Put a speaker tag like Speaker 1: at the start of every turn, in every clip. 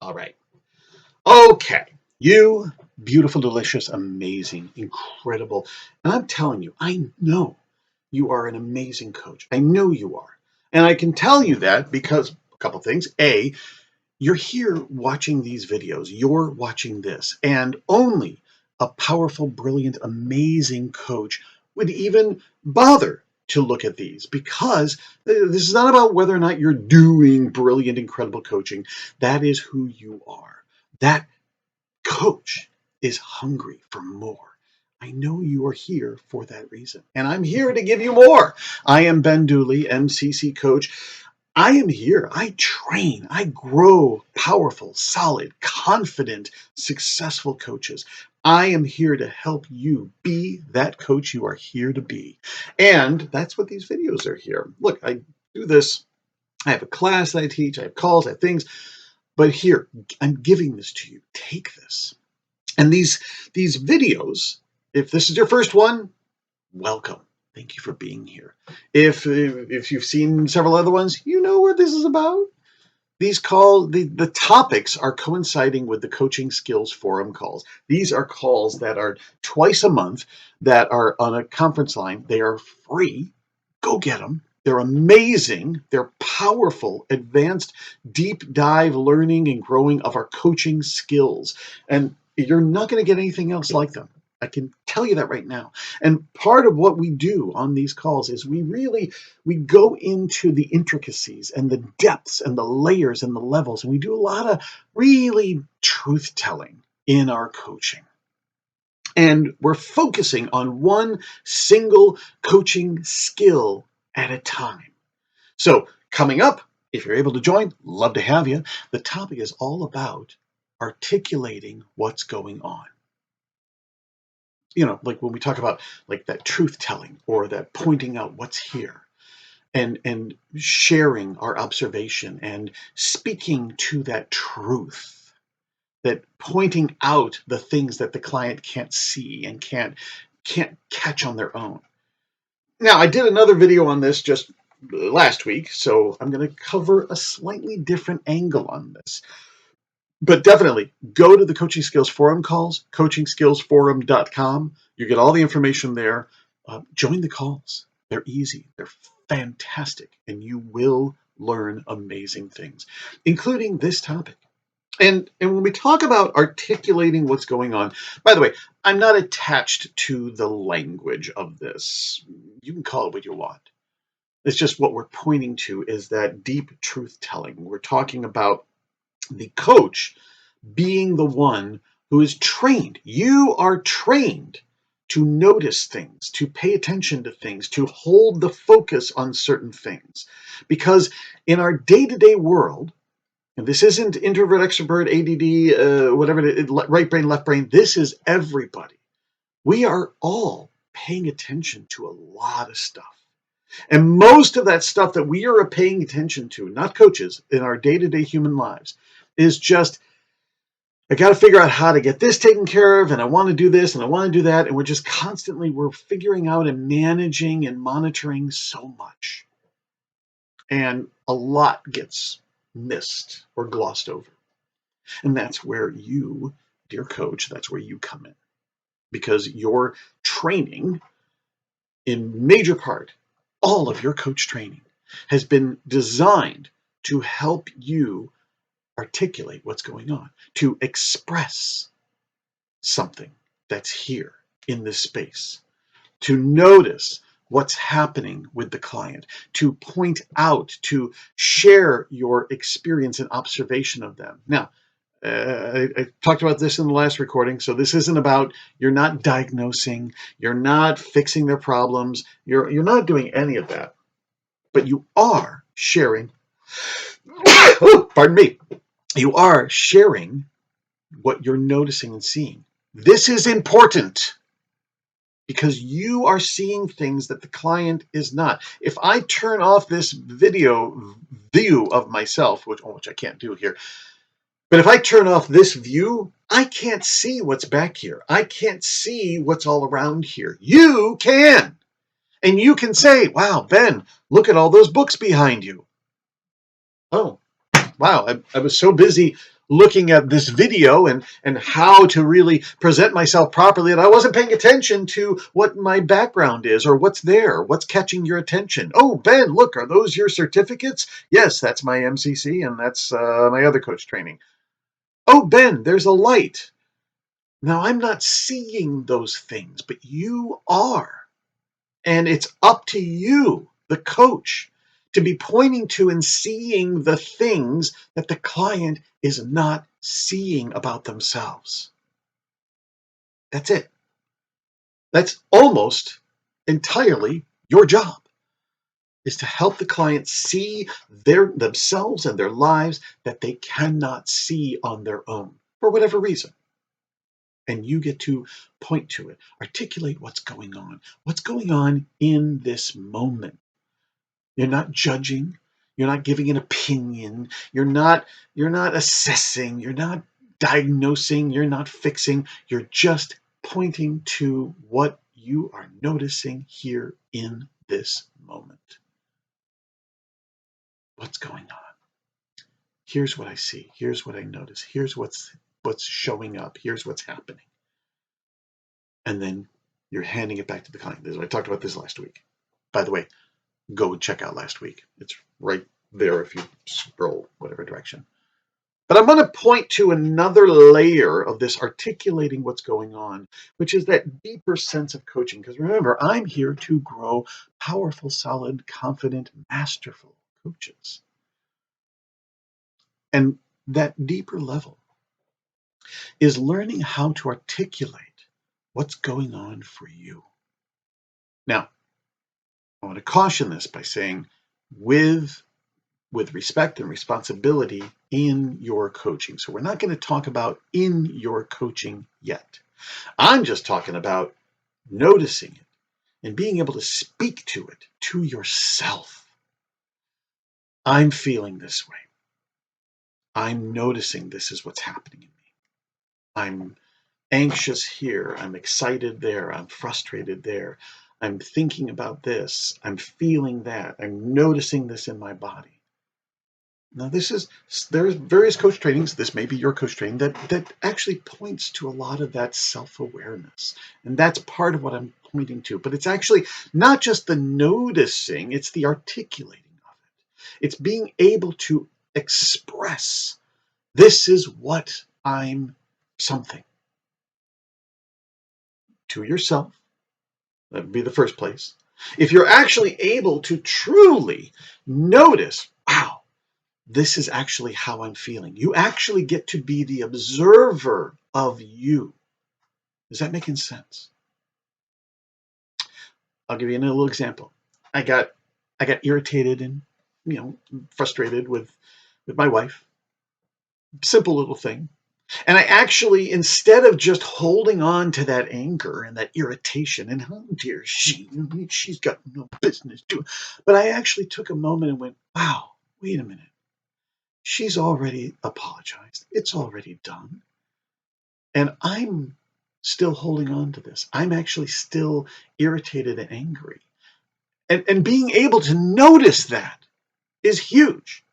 Speaker 1: All right. Okay. You beautiful, delicious, amazing, incredible. And I'm telling you, I know you are an amazing coach. I know you are. And I can tell you that because a couple things. A, you're here watching these videos. You're watching this. And only a powerful, brilliant, amazing coach would even bother to look at these because this is not about whether or not you're doing brilliant, incredible coaching. That is who you are. That coach is hungry for more. I know you are here for that reason, and I'm here to give you more. I am Ben Dooley, MCC coach. I am here. I train. I grow powerful, solid, confident, successful coaches. I am here to help you be that coach you are here to be. And that's what these videos are here. Look, I do this. I have a class that I teach. I have calls. I have things. But here, I'm giving this to you. Take this. And these videos, if this is your first one, welcome. Thank you for being here. If you've seen several other ones, you know what this is about. The topics are coinciding with the Coaching Skills Forum calls. These are calls that are twice a month that are on a conference line. They are free. Go get them. They're amazing. They're powerful, advanced, deep dive learning and growing of our coaching skills. And you're not going to get anything else like them. I can tell you that right now. And part of what we do on these calls is we go into the intricacies and the depths and the layers and the levels. And we do a lot of really truth telling in our coaching. And we're focusing on one single coaching skill at a time. So coming up, if you're able to join, love to have you. The topic is all about articulating what's going on. Like when we talk about like that truth telling or that pointing out what's here and sharing our observation and speaking to that truth, that pointing out the things that the client can't see and can't catch on their own. Now, I did another video on this just last week, so I'm going to cover a slightly different angle on this. But definitely go to the Coaching Skills Forum calls, coachingskillsforum.com. You get all the information there. Join the calls. They're easy. They're fantastic. And you will learn amazing things, including this topic. And when we talk about articulating what's going on, by the way, I'm not attached to the language of this. You can call it what you want. It's just what we're pointing to is that deep truth telling. We're talking about the coach being the one who is trained. You are trained to notice things, to pay attention to things, to hold the focus on certain things. Because in our day-to-day world, and this isn't introvert, extrovert, ADD, whatever, right brain, left brain, this is everybody. We are all paying attention to a lot of stuff. And most of that stuff that we are paying attention to, not coaches, in our day-to-day human lives, is just, I got to figure out how to get this taken care of, and I want to do this, and I want to do that, and we're figuring out and managing and monitoring so much. And a lot gets missed or glossed over. And that's where you, dear coach, that's where you come in. Because your training, in major part, all of your coach training has been designed to help you articulate what's going on, to express something that's here in this space, to notice what's happening with the client, to point out, to share your experience and observation of them. Now, I talked about this in the last recording, so this isn't about, you're not diagnosing, you're not fixing their problems, you're not doing any of that, but you are sharing, pardon me, you are sharing what you're noticing and seeing. This is important because you are seeing things that the client is not. If I turn off this video view of myself, which I can't do here, but if I turn off this view, I can't see what's back here. I can't see what's all around here. You can. And you can say, wow, Ben, look at all those books behind you. Oh, wow, I was so busy looking at this video and how to really present myself properly, and I wasn't paying attention to what my background is or what's there, what's catching your attention. Oh, Ben, look, are those your certificates? Yes, that's my MCC, and that's my other coach training. Oh, Ben, there's a light. Now, I'm not seeing those things, but you are. And it's up to you, the coach, to be pointing to and seeing the things that the client is not seeing about themselves. That's it. That's almost entirely your job, is to help the client see themselves and their lives that they cannot see on their own for whatever reason. And you get to point to it, articulate what's going on in this moment. You're not judging, you're not giving an opinion, you're not assessing, you're not diagnosing, you're not fixing, you're just pointing to what you are noticing here in this moment. What's going on? Here's what I see, here's what I notice, here's what's showing up, here's what's happening. And then you're handing it back to the client. I talked about this last week. By the way, go and check out last week. It's right there if you scroll whatever direction. But I'm going to point to another layer of this articulating what's going on, which is that deeper sense of coaching. Because remember, I'm here to grow powerful, solid, confident, masterful coaches. And that deeper level is learning how to articulate what's going on for you. Now, I want to caution this by saying with respect and responsibility in your coaching. So we're not going to talk about in your coaching yet. I'm just talking about noticing it and being able to speak to it to yourself. I'm feeling this way. I'm noticing this is what's happening in me. I'm anxious here. I'm excited there. I'm frustrated there. I'm thinking about this. I'm feeling that. I'm noticing this in my body. Now, there's various coach trainings, this may be your coach training, that actually points to a lot of that self-awareness. And that's part of what I'm pointing to. But it's actually not just the noticing, it's the articulating of it. It's being able to express, this is what I'm something. To yourself, that would be the first place. If you're actually able to truly notice, wow, this is actually how I'm feeling. You actually get to be the observer of you. Is that making sense? I'll give you a little example. I got irritated and frustrated with my wife. Simple little thing. And I actually, instead of just holding on to that anger and that irritation and how dare she's got no business doing, but I actually took a moment and went, wow, wait a minute. She's already apologized. It's already done. And I'm still holding on to this. I'm actually still irritated and angry. And being able to notice that is huge.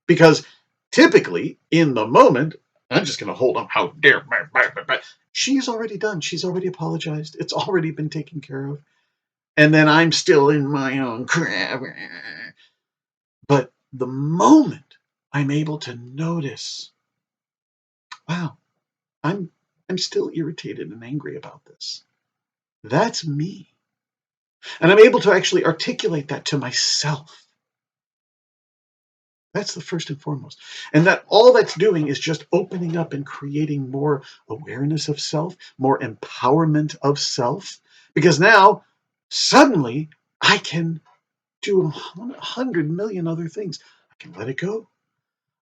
Speaker 1: Because typically, in the moment, I'm just going to hold on. How dare. She's already done. She's already apologized. It's already been taken care of. And then I'm still in my own crap. But the moment I'm able to notice, wow, I'm still irritated and angry about this. That's me. And I'm able to actually articulate that to myself. That's the first and foremost. And that all that's doing is just opening up and creating more awareness of self, more empowerment of self. Because now, suddenly, I can do 100 million other things. I can let it go.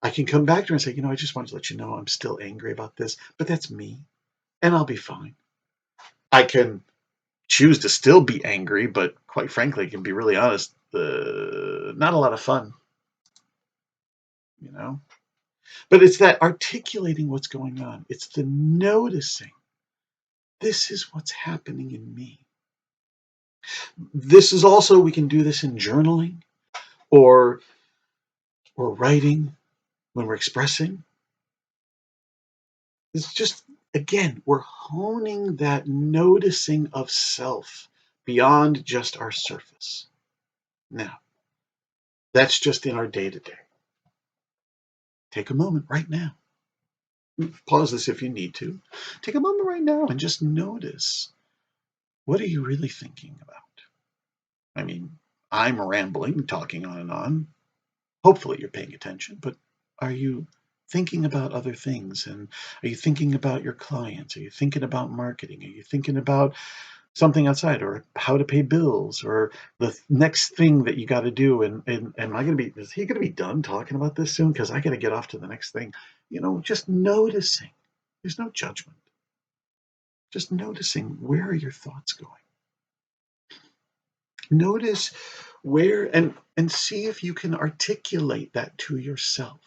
Speaker 1: I can come back to her and say, I just wanted to let you know I'm still angry about this, but that's me, and I'll be fine. I can choose to still be angry, but quite frankly, I can be really honest, not a lot of fun, But it's that articulating what's going on. It's the noticing. This is what's happening in me. This is also, we can do this in journaling or writing when we're expressing. It's just, again, we're honing that noticing of self beyond just our surface. Now, that's just in our day-to-day. Take a moment right now. Pause this if you need to. Take a moment right now and just notice, what are you really thinking about? I mean, I'm rambling, talking on and on. Hopefully you're paying attention, but are you thinking about other things? And are you thinking about your clients? Are you thinking about marketing? Are you thinking about something outside, or how to pay bills, or the next thing that you got to do? And am I going to be, is he going to be done talking about this soon? Because I got to get off to the next thing. Just noticing. There's no judgment. Just noticing, where are your thoughts going? Notice where, and see if you can articulate that to yourself.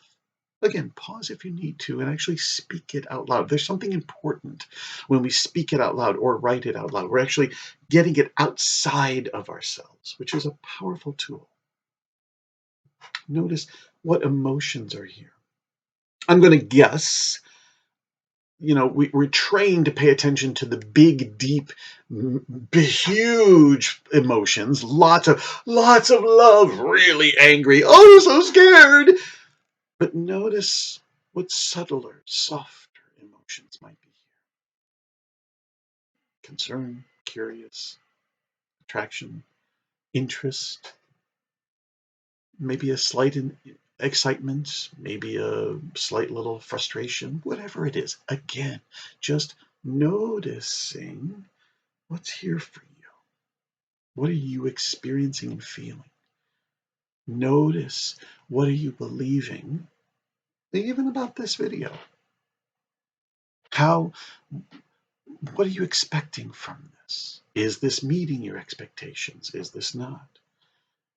Speaker 1: Again, pause if you need to and actually speak it out loud. There's something important when we speak it out loud or write it out loud. We're actually getting it outside of ourselves, which is a powerful tool. Notice what emotions are here. I'm going to guess, we're trained to pay attention to the big, deep, huge emotions, lots of love, really angry, oh, so scared. But notice what subtler, softer emotions might be here. Concern, curious, attraction, interest, maybe a slight excitement, maybe a slight little frustration, whatever it is. Again, just noticing what's here for you. What are you experiencing and feeling? Notice, what are you believing, even about this video? What are you expecting from this? Is this meeting your expectations? Is this not?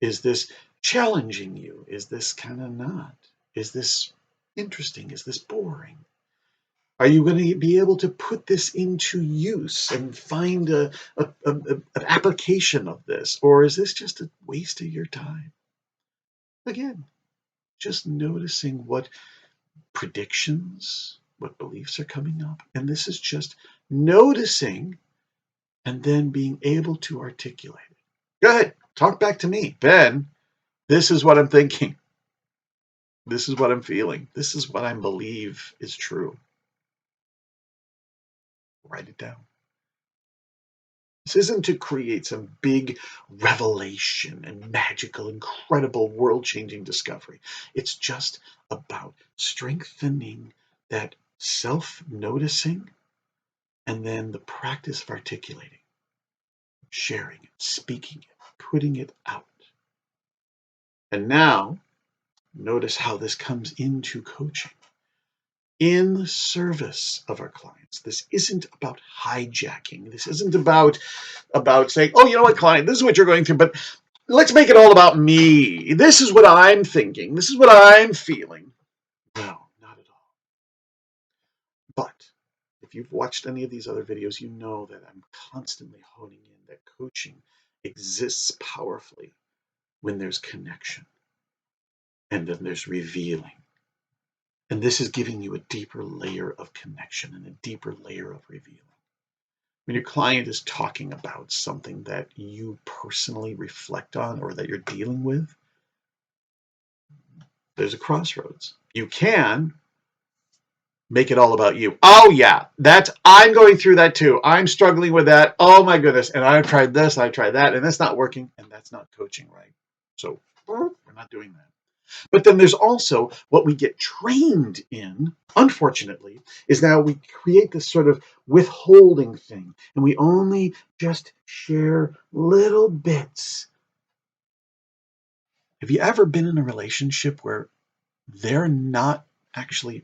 Speaker 1: Is this challenging you? Is this kind of not? Is this interesting? Is this boring? Are you going to be able to put this into use and find an application of this? Or is this just a waste of your time? Again, just noticing what predictions, what beliefs are coming up. And this is just noticing and then being able to articulate it. Go ahead, talk back to me. Ben, this is what I'm thinking. This is what I'm feeling. This is what I believe is true. Write it down. This isn't to create some big revelation and magical, incredible, world-changing discovery. It's just about strengthening that self-noticing and then the practice of articulating, sharing it, speaking it, putting it out. And now, notice how this comes into coaching. In the service of our clients. This isn't about hijacking. This isn't about saying, oh, you know what, client, this is what you're going through, but let's make it all about me. This is what I'm thinking. This is what I'm feeling. No, not at all. But if you've watched any of these other videos, you know that I'm constantly honing in that coaching exists powerfully when there's connection and then there's revealing. And this is giving you a deeper layer of connection and a deeper layer of revealing. When your client is talking about something that you personally reflect on or that you're dealing with, there's a crossroads. You can make it all about you. Oh yeah, I'm going through that too. I'm struggling with that. Oh my goodness. And I've tried this, I've tried that, and that's not working, and that's not coaching right. So we're not doing that. But then there's also what we get trained in, unfortunately, is now we create this sort of withholding thing, and we only just share little bits. Have you ever been in a relationship where they're not actually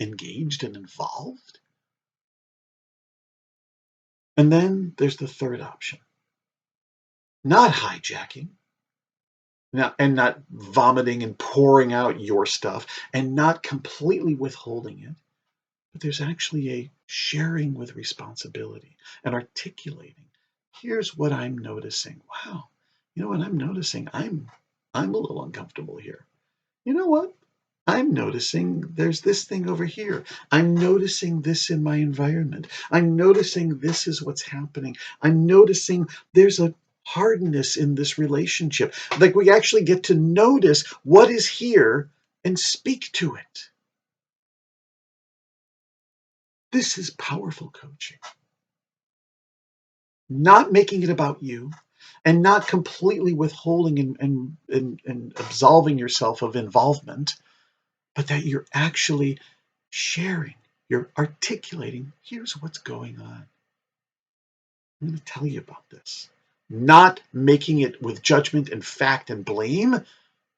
Speaker 1: engaged and involved? And then there's the third option. Not hijacking, and not vomiting and pouring out your stuff, and not completely withholding it. But there's actually a sharing with responsibility and articulating. Here's what I'm noticing. Wow, you know what I'm noticing? I'm a little uncomfortable here. You know what? I'm noticing there's this thing over here. I'm noticing this in my environment. I'm noticing this is what's happening. I'm noticing there's a hardness in this relationship. Like we actually get to notice what is here and speak to it. This is powerful coaching. Not making it about you and not completely withholding and absolving yourself of involvement, but that you're actually sharing, you're articulating, here's what's going on. I'm going to tell you about this. Not making it with judgment and fact and blame.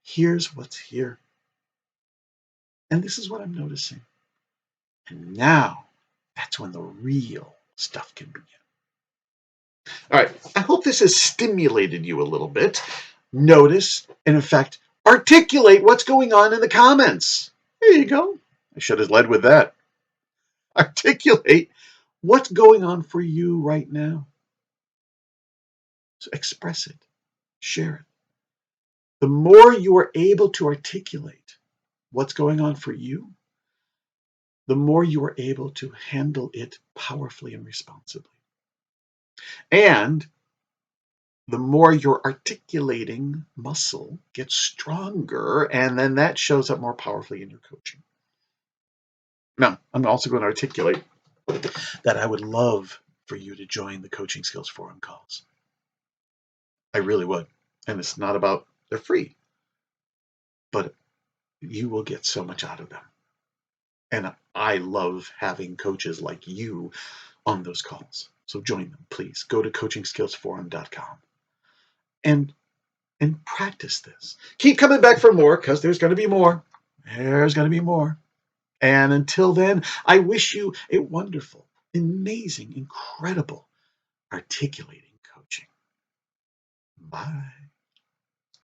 Speaker 1: Here's what's here. And this is what I'm noticing. And now that's when the real stuff can begin. All right, I hope this has stimulated you a little bit. Notice, and in fact, articulate what's going on in the comments. There you go. I should have led with that. Articulate what's going on for you right now. So express it, share it. The more you are able to articulate what's going on for you, the more you are able to handle it powerfully and responsibly. And the more your articulating muscle gets stronger, and then that shows up more powerfully in your coaching. Now, I'm also going to articulate that I would love for you to join the Coaching Skills Forum calls. I really would. And it's not about, they're free, but you will get so much out of them. And I love having coaches like you on those calls. So join them, please. Go to coachingskillsforum.com and practice this. Keep coming back for more, because there's going to be more. There's going to be more. And until then, I wish you a wonderful, amazing, incredible articulating coaching. Bye.